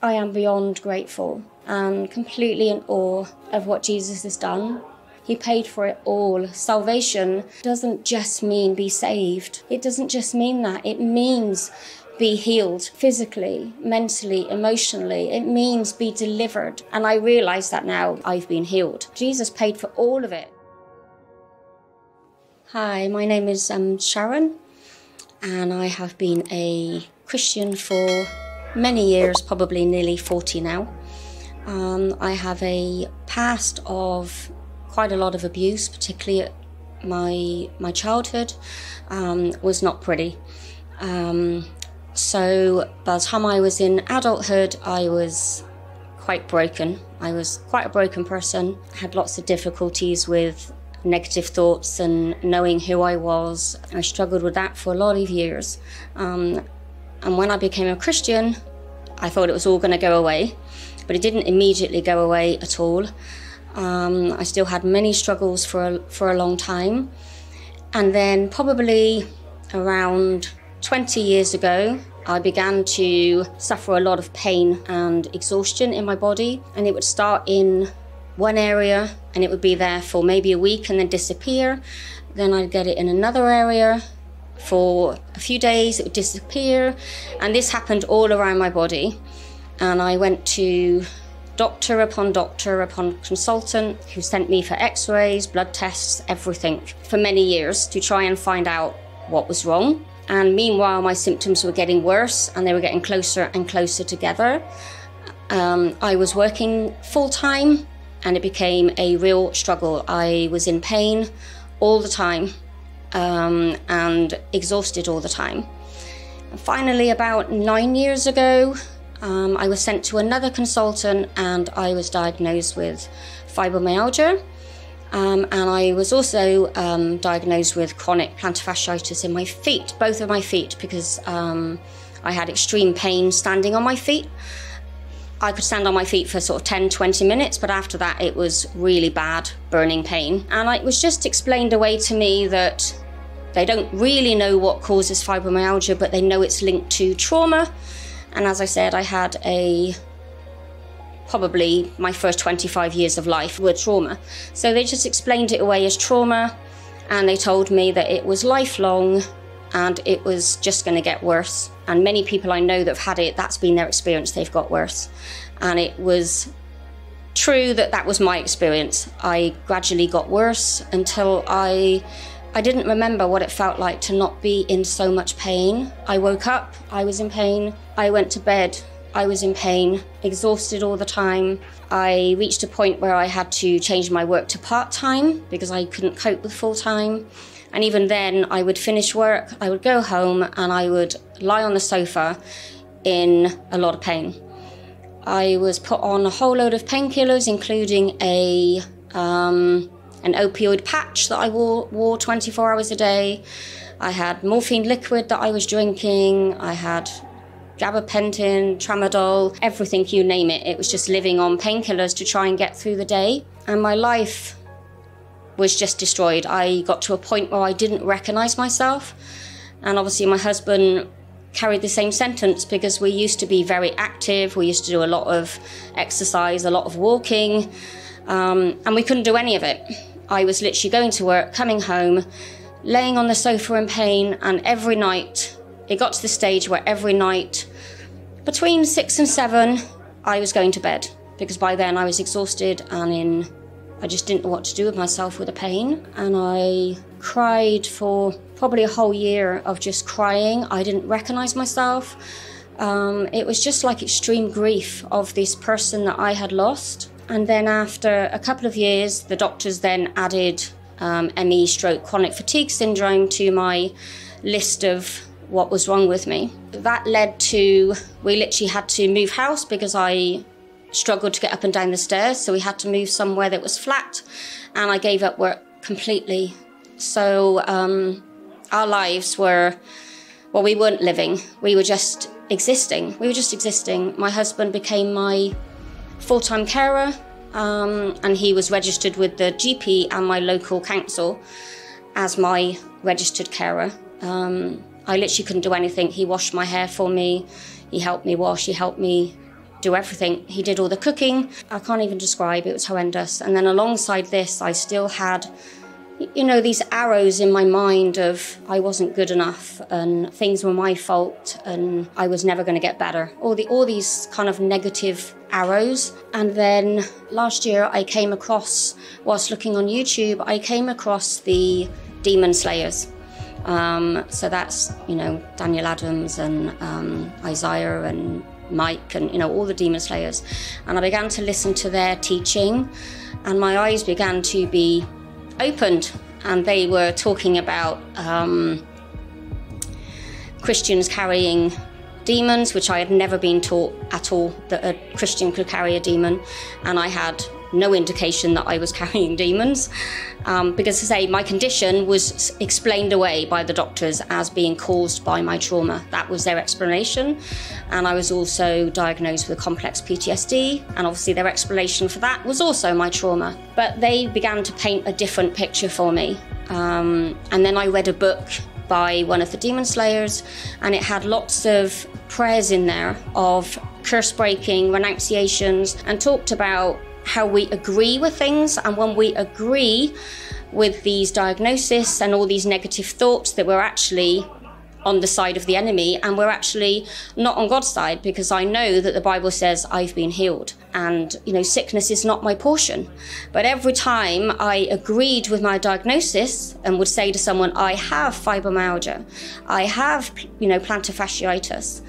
I am beyond grateful and completely in awe of what Jesus has done. He paid for it all. Salvation doesn't just mean be saved. It doesn't just mean that. It means be healed physically, mentally, emotionally. It means be delivered. And I realise that now I've been healed. Jesus paid for all of it. Hi, my name is Sharon, and I have been a Christian for many years, probably nearly 40 now. I have a past of quite a lot of abuse, particularly at my childhood was not pretty. So by the time I was in adulthood, I was quite broken. I was quite a broken person. I had lots of difficulties with negative thoughts and knowing who I was. I struggled with that for a lot of years. And when I became a Christian, I thought it was all going to go away, but it didn't immediately go away at all. I still had many struggles for a long time. And then probably around 20 years ago, I began to suffer a lot of pain and exhaustion in my body. And it would start in one area and it would be there for maybe a week and then disappear. Then I'd get it in another area for a few days, it would disappear. And this happened all around my body. And I went to doctor upon consultant who sent me for x-rays, blood tests, everything for many years to try and find out what was wrong. And meanwhile, my symptoms were getting worse and they were getting closer and closer together. I was working full-time and it became a real struggle. I was in pain all the time and exhausted all the time. And finally, about 9 years ago, I was sent to another consultant and I was diagnosed with fibromyalgia. And I was also diagnosed with chronic plantar fasciitis in my feet, both of my feet, because I had extreme pain standing on my feet. I could stand on my feet for sort of 10, 20 minutes, but after that it was really bad, burning pain. And it was just explained away to me that they don't really know what causes fibromyalgia, but they know it's linked to trauma. And as I said, I had probably my first 25 years of life were trauma. So they just explained it away as trauma, and they told me that it was lifelong and it was just going to get worse. And many people I know that have had it, that's been their experience, they've got worse. And it was true that was my experience. I gradually got worse until I didn't remember what it felt like to not be in so much pain. I woke up, I was in pain. I went to bed, I was in pain, exhausted all the time. I reached a point where I had to change my work to part-time because I couldn't cope with full-time. And even then, I would finish work, I would go home and I would lie on the sofa in a lot of pain. I was put on a whole load of painkillers, including an opioid patch that I wore 24 hours a day. I had morphine liquid that I was drinking. I had gabapentin, tramadol, everything, you name it. It was just living on painkillers to try and get through the day. And my life was just destroyed. I got to a point where I didn't recognize myself. And obviously my husband carried the same sentence because we used to be very active. We used to do a lot of exercise, a lot of walking, and we couldn't do any of it. I was literally going to work, coming home, laying on the sofa in pain, and every night, it got to the stage where every night, between 6 and 7, I was going to bed, because by then I was exhausted and I just didn't know what to do with myself with the pain. And I cried for probably a whole year of just crying. I didn't recognize myself. It was just like extreme grief of this person that I had lost. And then after a couple of years, the doctors then added ME stroke chronic fatigue syndrome to my list of what was wrong with me. That led to, we literally had to move house because I struggled to get up and down the stairs, so we had to move somewhere that was flat, and I gave up work completely. So our lives were, well, we weren't living, we were just existing. My husband became my full-time carer, and he was registered with the GP and my local council as my registered carer. I literally couldn't do anything. He washed my hair for me, he helped me wash, he helped me do everything. He did all the cooking. I can't even describe, it was horrendous. And then alongside this, I still had, you know, these arrows in my mind of I wasn't good enough and things were my fault and I was never going to get better. All these kind of negative arrows. And then last year I came across, whilst looking on YouTube, I came across the Demon Slayers. So that's, you know, Daniel Adams and Isaiah and Mike and, you know, all the Demon Slayers. And I began to listen to their teaching and my eyes began to be opened, and they were talking about Christians carrying demons, which I had never been taught at all that a Christian could carry a demon, and I had no indication that I was carrying demons, because, as I say, my condition was explained away by the doctors as being caused by my trauma. That was their explanation, and I was also diagnosed with complex PTSD, and obviously their explanation for that was also my trauma. But they began to paint a different picture for me, and then I read a book by one of the Demon Slayers, and it had lots of prayers in there of curse breaking, renunciations, and talked about how we agree with things, and when we agree with these diagnoses and all these negative thoughts, that we're actually on the side of the enemy, and we're actually not on God's side, because I know that the Bible says I've been healed, and, you know, sickness is not my portion. But every time I agreed with my diagnosis and would say to someone, I have fibromyalgia, I have, you know, plantar fasciitis,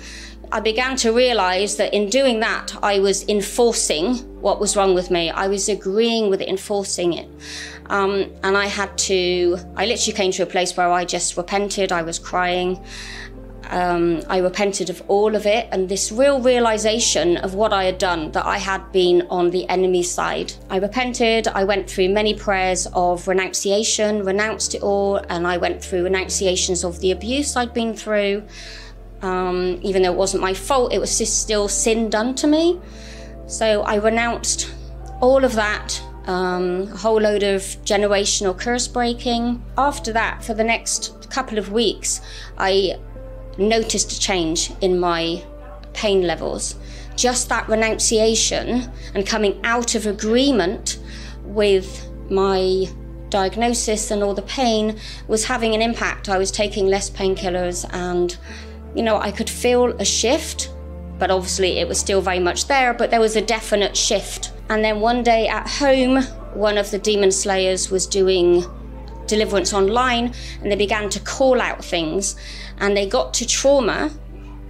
I began to realize that in doing that, I was enforcing what was wrong with me. I was agreeing with it, enforcing it. And I literally came to a place where I just repented. I was crying. I repented of all of it. And this real realization of what I had done, that I had been on the enemy's side. I repented. I went through many prayers of renunciation, renounced it all. And I went through renunciations of the abuse I'd been through. Even though it wasn't my fault, it was still sin done to me. So I renounced all of that, a whole load of generational curse breaking. After that, for the next couple of weeks, I noticed a change in my pain levels. Just that renunciation and coming out of agreement with my diagnosis and all the pain was having an impact. I was taking less painkillers, and you know, I could feel a shift, but obviously it was still very much there, but there was a definite shift. And then one day at home, one of the Demon Slayers was doing deliverance online, and they began to call out things, and they got to trauma,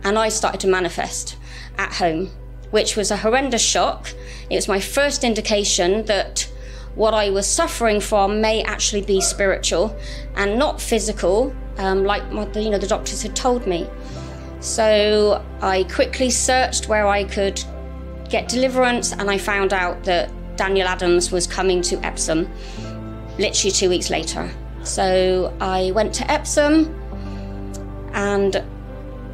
and I started to manifest at home, which was a horrendous shock. It was my first indication that what I was suffering from may actually be spiritual and not physical, like the doctors had told me. So I quickly searched where I could get deliverance, and I found out that Daniel Adams was coming to Epsom literally 2 weeks later. So I went to Epsom, and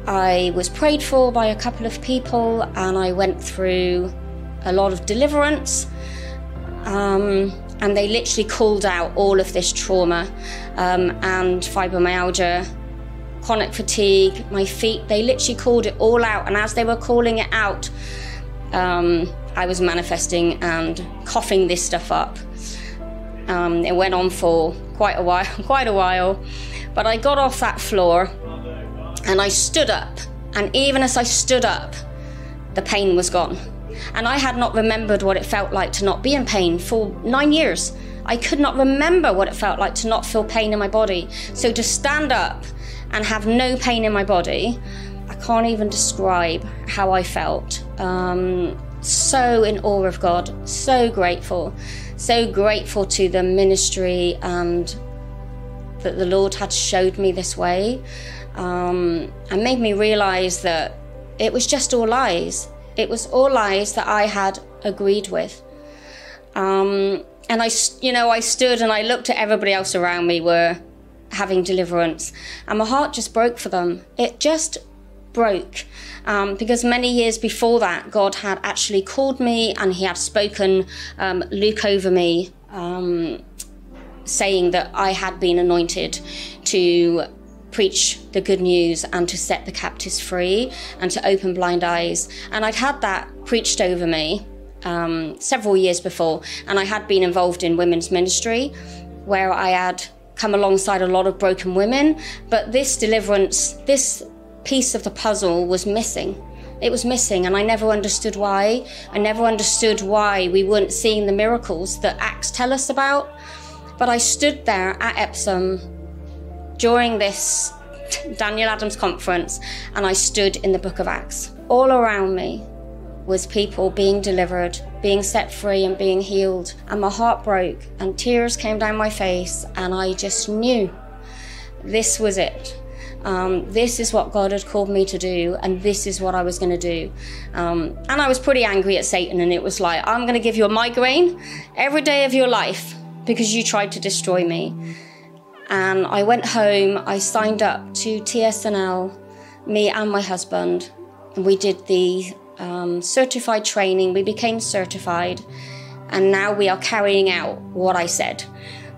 I was prayed for by a couple of people, and I went through a lot of deliverance, and they literally called out all of this trauma and fibromyalgia, chronic fatigue, my feet. They literally called it all out, and as they were calling it out, I was manifesting and coughing this stuff up. It went on for quite a while, but I got off that floor and I stood up, and even as I stood up, the pain was gone. And I had not remembered what it felt like to not be in pain for 9 years. I could not remember what it felt like to not feel pain in my body. So to stand up and have no pain in my body, I can't even describe how I felt. So in awe of God, so grateful to the ministry and that the Lord had showed me this way, and made me realize that it was just all lies. It was all lies that I had agreed with. And I stood and I looked at everybody else around me were having deliverance, and my heart just broke for them. It just broke, because many years before that, God had actually called me, and he had spoken Luke over me, saying that I had been anointed to preach the good news and to set the captives free and to open blind eyes. And I'd had that preached over me several years before, and I had been involved in women's ministry where I had come alongside a lot of broken women, but this deliverance, this piece of the puzzle was missing. It was missing, and I never understood why. I never understood why we weren't seeing the miracles that Acts tell us about. But I stood there at Epsom during this Daniel Adams conference, and I stood in the book of Acts. All around me was people being delivered, being set free and being healed. And my heart broke and tears came down my face, and I just knew this was it. This is what God had called me to do, and this is what I was going to do. And I was pretty angry at Satan, and it was like, I'm going to give you a migraine every day of your life because you tried to destroy me. And I went home, I signed up to TSNL, me and my husband, and we did the certified training. We became certified, and now we are carrying out what I said,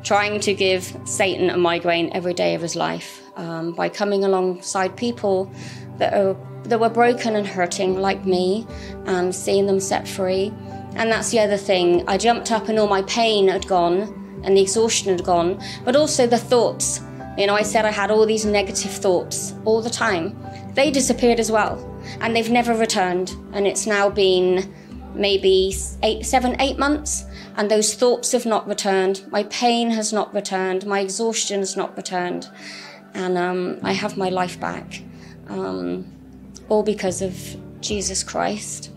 trying to give Satan a migraine every day of his life by coming alongside people that were broken and hurting like me, and seeing them set free. And that's the other thing. I jumped up and all my pain had gone and the exhaustion had gone, but also the thoughts. You know, I said I had all these negative thoughts all the time. They disappeared as well, and they've never returned. And it's now been maybe 7, 8 months, and those thoughts have not returned. My pain has not returned. My exhaustion has not returned. And I have my life back, all because of Jesus Christ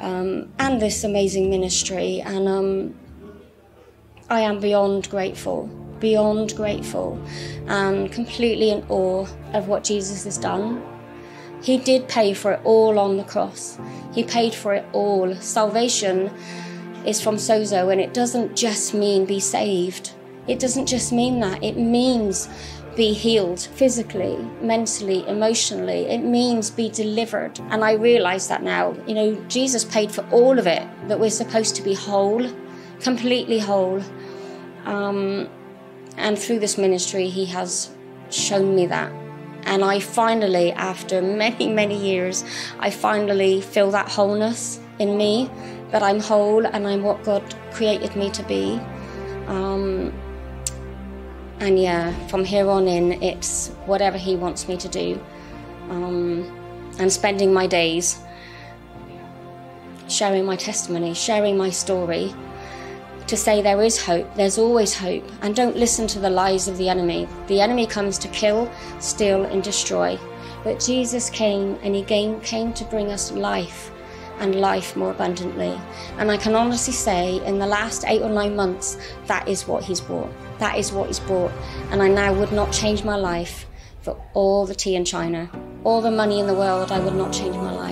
and this amazing ministry. And I am beyond grateful, and completely in awe of what Jesus has done. He did pay for it all on the cross. He paid for it all. Salvation is from sozo, and it doesn't just mean be saved. It doesn't just mean that. It means be healed physically, mentally, emotionally. It means be delivered. And I realize that now. You know, Jesus paid for all of it, that we're supposed to be whole, completely whole. And through this ministry, he has shown me that. And I finally, after many, many years, I finally feel that wholeness in me, that I'm whole and I'm what God created me to be. And yeah, from here on in, it's whatever he wants me to do. And spending my days sharing my testimony, sharing my story, to say there is hope, there's always hope. And don't listen to the lies of the enemy. The enemy comes to kill, steal and destroy. But Jesus came, and he came to bring us life, and life more abundantly. And I can honestly say, in the last 8 or 9 months, that is what he's brought. That is what he's brought. And I now would not change my life for all the tea in China. All the money in the world, I would not change my life.